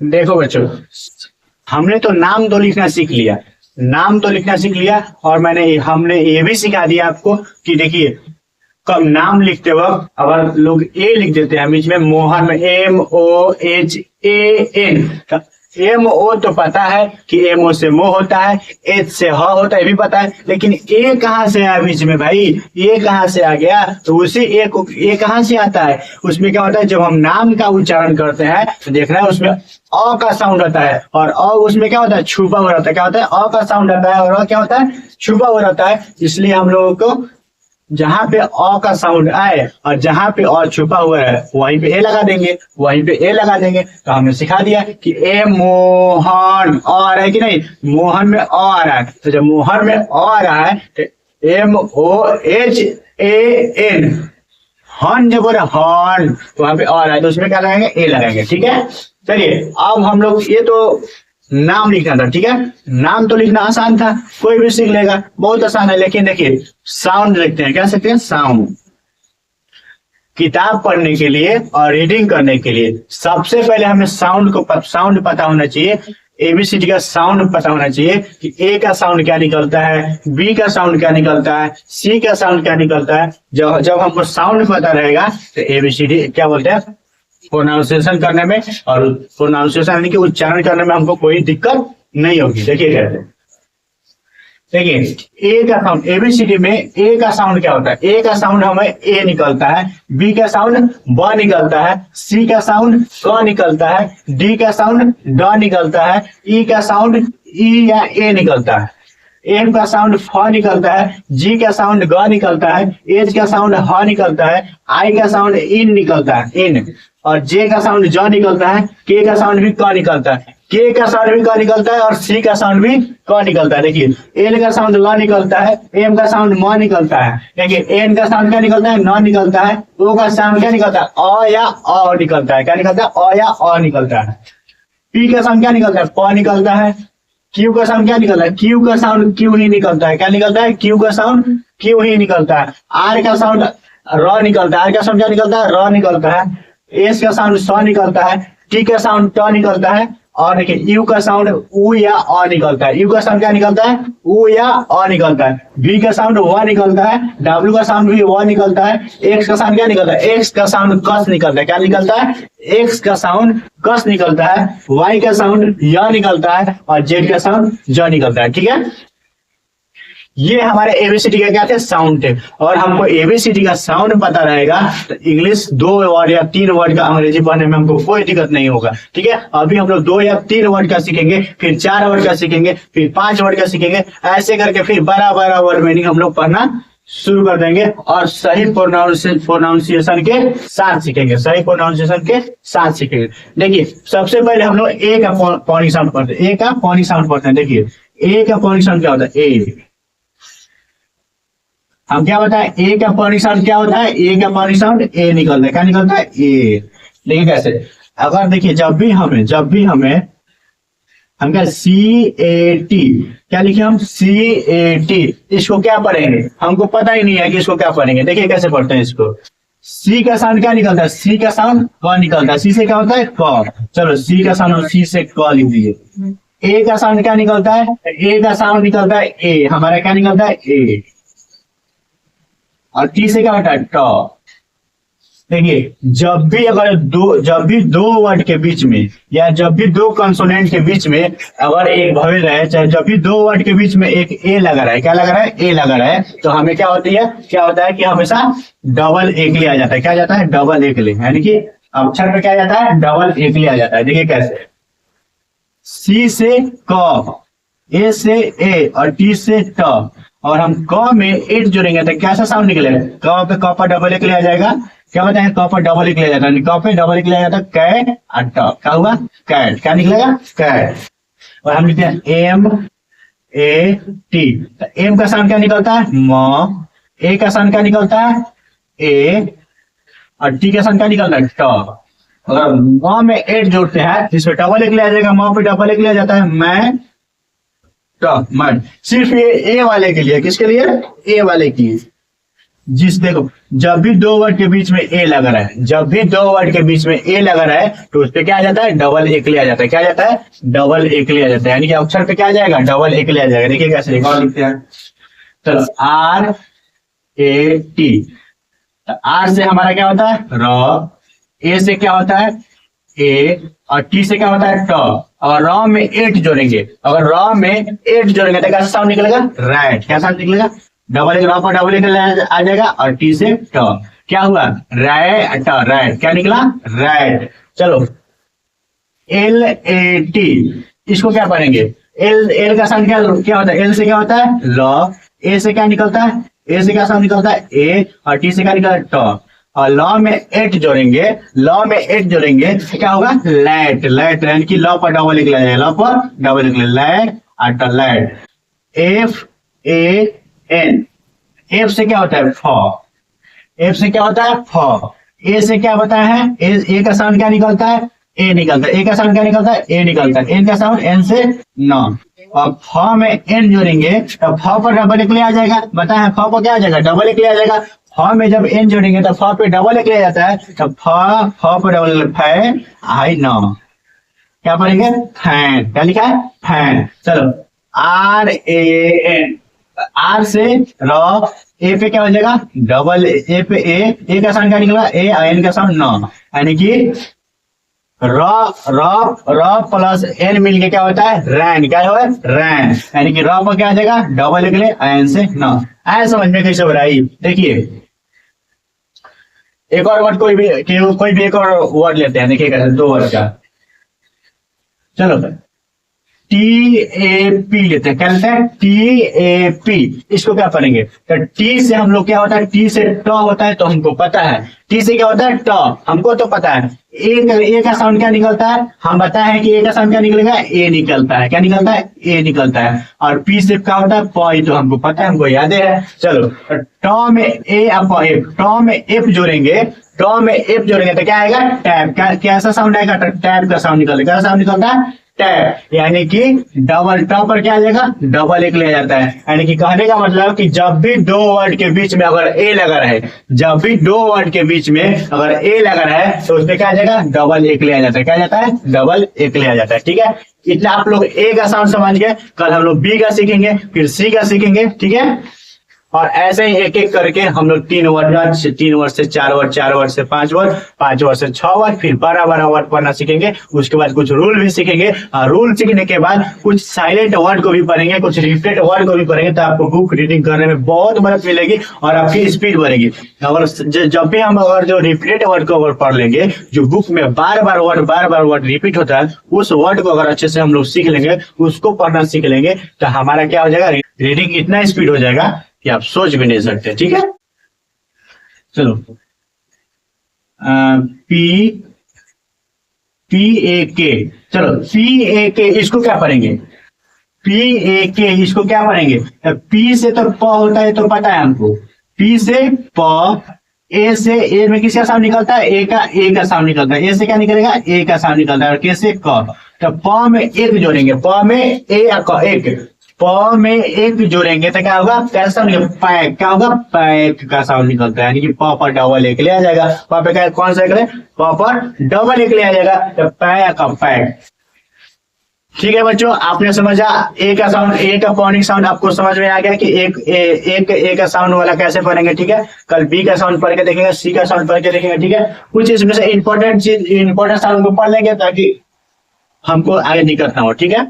देखो बच्चों, हमने तो नाम तो लिखना सीख लिया, नाम तो लिखना सीख लिया, और हमने ये भी सिखा दिया आपको कि देखिए कब नाम लिखते वक्त अगर लोग ए लिख देते हैं बीच में, मोहन में MOHAN, एम ओ तो पता है कि एम ओ से मो होता है, एच से ह होता है, ये भी पता है, लेकिन ए कहाँ से आया बीच में भाई, ए कहाँ से आ गया? तो उसी ए को ए कहाँ से आता है? उसमें क्या होता है, जब हम नाम का उच्चारण करते हैं तो देखना है उसमें अ का साउंड आता है, और अ उसमें क्या होता है, छुपा हुआ रहता है। क्या होता है? अ का साउंड आता है और अ क्या होता है, छुपा हुआ रहता है। इसलिए हम लोगों को जहां पे अ का साउंड आए और जहां पे अ छुपा हुआ है वहीं पे ए लगा देंगे, वहीं पे ए लगा देंगे। तो हमने सिखा दिया कि ए मोहन अ आ रहा है कि नहीं, मोहन में अ आ रहा है, तो जब मोहन में अ आ रहा है तो MOHAN, हन जब बोले हन तो वहां पे अ आ रहा है तो उसमें क्या लगाएंगे, ए लगाएंगे। ठीक है, चलिए अब हम लोग, ये तो नाम लिखना था, ठीक है, नाम तो लिखना आसान था, कोई भी सीख लेगा, बहुत आसान है। लेकिन देखिए साउंड लिखते हैं, क्या सीखते हैं, साउंड। किताब पढ़ने के लिए और रीडिंग करने के लिए सबसे पहले हमें साउंड पता होना चाहिए। एबीसीडी का साउंड पता होना चाहिए कि ए का साउंड क्या निकलता है, बी का साउंड क्या निकलता है, सी का साउंड क्या निकलता है। जब जब हमको साउंड पता रहेगा तो एबीसीडी क्या बोलते हैं, प्रोनाउंसिएशन करने में, और प्रोनाउंसिएशन यानी कि उच्चारण करने में हमको कोई दिक्कत नहीं होगी। देखिए कैसे, देखिए ए का साउंड, एबीसीडी में ए का साउंड क्या होता है, ए का साउंड हमें ए निकलता है, बी का साउंड ब निकलता है, सी का साउंड क निकलता है, डी का साउंड ड निकलता है, ई का साउंड ई या ए निकलता है, एम का साउंड फ निकलता है, जी का साउंड ग निकलता है, एच का साउंड ह निकलता है, आई का साउंड इन निकलता है, इन, और जे का साउंड ज निकलता है, के का साउंड भी क निकलता है, के का साउंड भी क निकलता है, और सी का साउंड भी क निकलता है। देखिए एल का साउंड ल निकलता है, एम का साउंड म निकलता है, देखिए एन का साउंड क्या निकलता है, न निकलता है, ओ का साउंड क्या निकलता है, अ या अ निकलता है, क्या निकलता है, अ या अ निकलता है, पी का साउंड क्या निकलता है, प निकलता है, क्यू का साउंड क्या निकलता है, क्यू का साउंड क्यू ही निकलता है, क्या निकलता है, क्यू का साउंड क्यू ही निकलता है, आर का साउंड र निकलता है, आर का साउंड क्या निकलता है, र निकलता है, एस का साउंड स निकलता है, टी का साउंड ट निकलता है, और देखिए यू का साउंड उ या अ निकलता है, यू का साउंड क्या निकलता है, उ या अ निकलता है, बी का साउंड व निकलता है, डब्ल्यू का साउंड भी व निकलता है, एक्स का साउंड क्या निकलता है, एक्स का साउंड कस निकलता है, क्या निकलता है, एक्स का साउंड कस निकलता है, वाई का साउंड य निकलता है, और जेड का साउंड ज निकलता है। ठीक है, ये हमारे एबीसीडी का क्या थे, साउंड थे। और हमको एबीसीडी का साउंड पता रहेगा तो इंग्लिश 2 वर्ड या 3 वर्ड का अंग्रेजी पढ़ने में हमको कोई दिक्कत नहीं होगा। ठीक है, अभी हम लोग 2 या 3 वर्ड का सीखेंगे, फिर 4 वर्ड का सीखेंगे, फिर 5 वर्ड का सीखेंगे, ऐसे करके फिर बड़ा बड़ा वर्ड मीनिंग हम लोग पढ़ना शुरू कर देंगे, और सही प्रोनाउंसिएशन के साथ सीखेंगे, सही प्रोनाउंसिएशन के साथ सीखेंगे। देखिए सबसे पहले हम लोग ए का पॉइंट साउंड पढ़ते हैं, ए का पॉइंट साउंड पढ़ते हैं। देखिए ए का पॉइंट साउंड क्या होता है, ए, हम क्या बताए, ए का पॉइंट साउंड क्या होता है, ए का पॉइंट साउंड ए निकलता है, क्या निकलता है, ए। देखिए कैसे, अगर देखिए जब भी हमें हम क्या CAT, क्या लिखे हम CAT, इसको क्या पढ़ेंगे, हमको पता ही नहीं है कि इसको क्या पढ़ेंगे। देखिए कैसे पढ़ते हैं इसको, सी का साउंड क्या निकलता है, सी का साउंड क निकलता है, सी से क्या होता है, क, चलो सी का साउंड सी से क लिख दीजिए। ए का साउंड क्या निकलता है, ए का साउंड निकलता है ए, हमारा क्या निकलता है, ए, और टी से क्या होता है, ट। देखिए जब भी दो वर्ड के बीच में, या जब भी 2 कंसोनेंट के बीच में अगर एक भवेल रहे, चाहे जब भी 2 वर्ड के बीच में एक ए लगा रहा है, क्या लगा रहा है, ए लगा रहा है, तो हमें क्या होता है कि हमेशा डबल एकले आ जाता है। क्या आ जाता है, डबल एकले, यानी कि अक्षर पे क्या आ जाता है, डबल एकले आ जाता है। देखिए कैसे, सी से क, ए से ए, और टी से ट, और हम क में एट जोड़ेंगे तो कैसा साउंड निकलेगा, क पे क पर डबल एक ले आ जाएगा, क्या बताए, क पर डबल एक ले जाता है, क पे डबल एक ले जाता है, कैट, और ट, क्या हुआ, कैट, क्या निकलेगा, कैट। और हम लिखते हैं MAT, तो एम का साउंड क्या निकलता है, म, ए का साउंड क्या निकलता है, ए, और टी का साउंड क्या निकलता है, ट। अगर म में एट जोड़ते हैं जिसपे डबल एक ले आ जाएगा, म पे डबल एक ले आ जाता है, मैं, ट, मैं। सिर्फ ये ए वाले के लिए, किसके लिए, ए वाले की, जिस देखो जब भी दो वर्ड के बीच में ए लगा रहा है, जब भी दो वर्ड के बीच में ए लगा रहा है तो उस पे क्या आ जाता है, डबल एकले आ जाता है। क्या आ जाता है, डबल एकले आ जाता है, यानी कि अक्षर पे क्या आ जाएगा, डबल एकले आ जाएगा। देखिए कैसे लिखा लिखते हैं, चलो आर ए टी, आर से हमारा क्या होता है र, ए से क्या होता है ए, और टी से क्या होता है ट, और र में एट जोड़ेंगे, अगर र में एट जोड़ेंगे तो कैसा साउंड निकलेगा, रैट। क्या साउंड निकलेगा, डबल र पर डबल आ जाएगा, और टी से ट, क्या हुआ रैट, रैट। क्या निकला, रैट। चलो एल ए टी, इसको क्या पढ़ेंगे, एल, एल का साउंड क्या होता है, एल से क्या होता है ल, ए से क्या निकलता है, ए से क्या साउंड निकलता है ए, और टी से क्या निकलता है ट, और लॉ में एट जोड़ेंगे, लॉ में एट जोड़ेंगे तो क्या होगा, लैट, लैट, यानी कि लॉ पर डबल निकला जाएगा, लॉ पर डबल निकले, लैट अट लैट। एफ ए एन, एफ से क्या होता है फ, एफ से क्या होता है फ, ए से क्या बताया है, ए का साउंड क्या निकलता है, ए निकलता है, ए का साउंड क्या निकलता है, ए निकलता है, एन का साउंड एन से न, और फ में एन जोड़ेंगे तो फ पर डबल निकले आ जाएगा। बताया है फ पर क्या आ जाएगा, डबल निकले आ जाएगा। फ में जब एन जोड़ेंगे तो फ पे डबल निकले जाता है, तो फ पर डबल फै आई न, क्या पढ़ेंगे फैन। क्या लिखा है फैन। चलो आर ए एन, आर से र, ए पे क्या हो जाएगा डबल, ए पे ए का साउंड क्या निकला ए, एन का साउंड न, यानी कि र प्लस एन मिलके क्या होता है रैन। क्या है रैन, यानी कि र पर क्या आ जाएगा डबल निकले एन से न। आया समझ में कैसे हो रहा है, देखिए एक और वर्ड, कोई भी एक और वर्ड लेते हैं, देखिए कैसे, दो वर्ड का। चलो टी ए पी लेते हैं, क्या लेते हैं टी ए पी, इसको क्या पढ़ेंगे, तो टी से हम लोग क्या होता है, टी से ट होता है तो हमको पता है, टी से क्या होता है ट, हमको तो पता है। ए का साउंड क्या निकलता है, हम बताए हैं कि ए का साउंड क्या निकलेगा, ए निकलता है। क्या निकलता है, ए निकलता है। और पी से क्या होता है प, तो हमको पता है, हमको याद है। चलो ट में ए अप एफ, ट में एफ जोड़ेंगे, ट में एफ जोड़ेंगे तो क्या आएगा टैब। कैसा साउंड आएगा, टैब का साउंड निकलता है। क्या साउंड निकलता है टैब, यानी कि डबल ट पर क्या आ जाएगा डबल एक ले जाता है। यानी कि कहने का मतलब कि जब भी दो वर्ड के बीच में अगर ए लगा रहे, जब भी दो वर्ड के बीच में अगर ए लगा रहा है तो उसमें क्या आ जाएगा डबल एक ले आ जाता है। क्या जाता है डबल एक ले आ जाता है। ठीक है, इतना आप लोग ए का साउंड समझ गए। कल हम लोग बी का सीखेंगे, फिर सी का सीखेंगे। ठीक है, और ऐसे ही एक एक करके हम लोग 3 वर्ड से 4 वर्ड, 4 वर्ड से 5 वर्ड, 5 वर्ड से 6 वर्ड, फिर 12 वर्ड पढ़ना सीखेंगे। उसके बाद कुछ रूल भी सीखेंगे, और रूल सीखने के बाद कुछ साइलेंट वर्ड को भी पढ़ेंगे, कुछ रिपीटेड वर्ड को भी पढ़ेंगे। तो आपको बुक रीडिंग करने में बहुत मदद मिलेगी और आपकी स्पीड बढ़ेगी। और जब भी हम अगर जो रिपीटेड वर्ड को अगर पढ़ लेंगे, जो बुक में बार बार वर्ड रिपीट होता है, उस वर्ड को अगर अच्छे से हम लोग सीख लेंगे, उसको पढ़ना सीख लेंगे, तो हमारा क्या हो जाएगा, रीडिंग इतना स्पीड हो जाएगा कि आप सोच भी नहीं सकते। ठीक है, चलो पी ए के, चलो पी ए के इसको क्या पढ़ेंगे, पी ए के इसको क्या पढ़ेंगे। पी से तो प होता है तो पता है हमको, पी से प, ए से ए में किसका साउंड निकलता है, ए का साउंड निकलता है। ए से क्या निकलेगा, ए का साउंड निकलता है। और के से क, तो प में एक जोड़ेंगे, प में ए या क, एक प में एक जोड़ेंगे तो क्या होगा, कैसा साउंड निकलेगा, पैक। क्या होगा, पैक का साउंड निकलता है। यानी कि प पर डबल एक ले आ जाएगा। प पे क्या, कौन सा एक ले, प पर डबल एक ले आ जाएगा, तो पैक का पैक। ठीक है बच्चों, आपने समझा ए का साउंड, ए का पॉइंटिंग साउंड आपको समझ में आ गया कि एक का साउंड वाला कैसे पढ़ेंगे। ठीक है, कल बी का साउंड पढ़ के देखेंगे, सी का साउंड पढ़ के देखेंगे। ठीक है, कुछ इसमें से इंपॉर्टेंट साउंड को पढ़ लेंगे ताकि हमको आगे दिक्कत ना हो। ठीक है।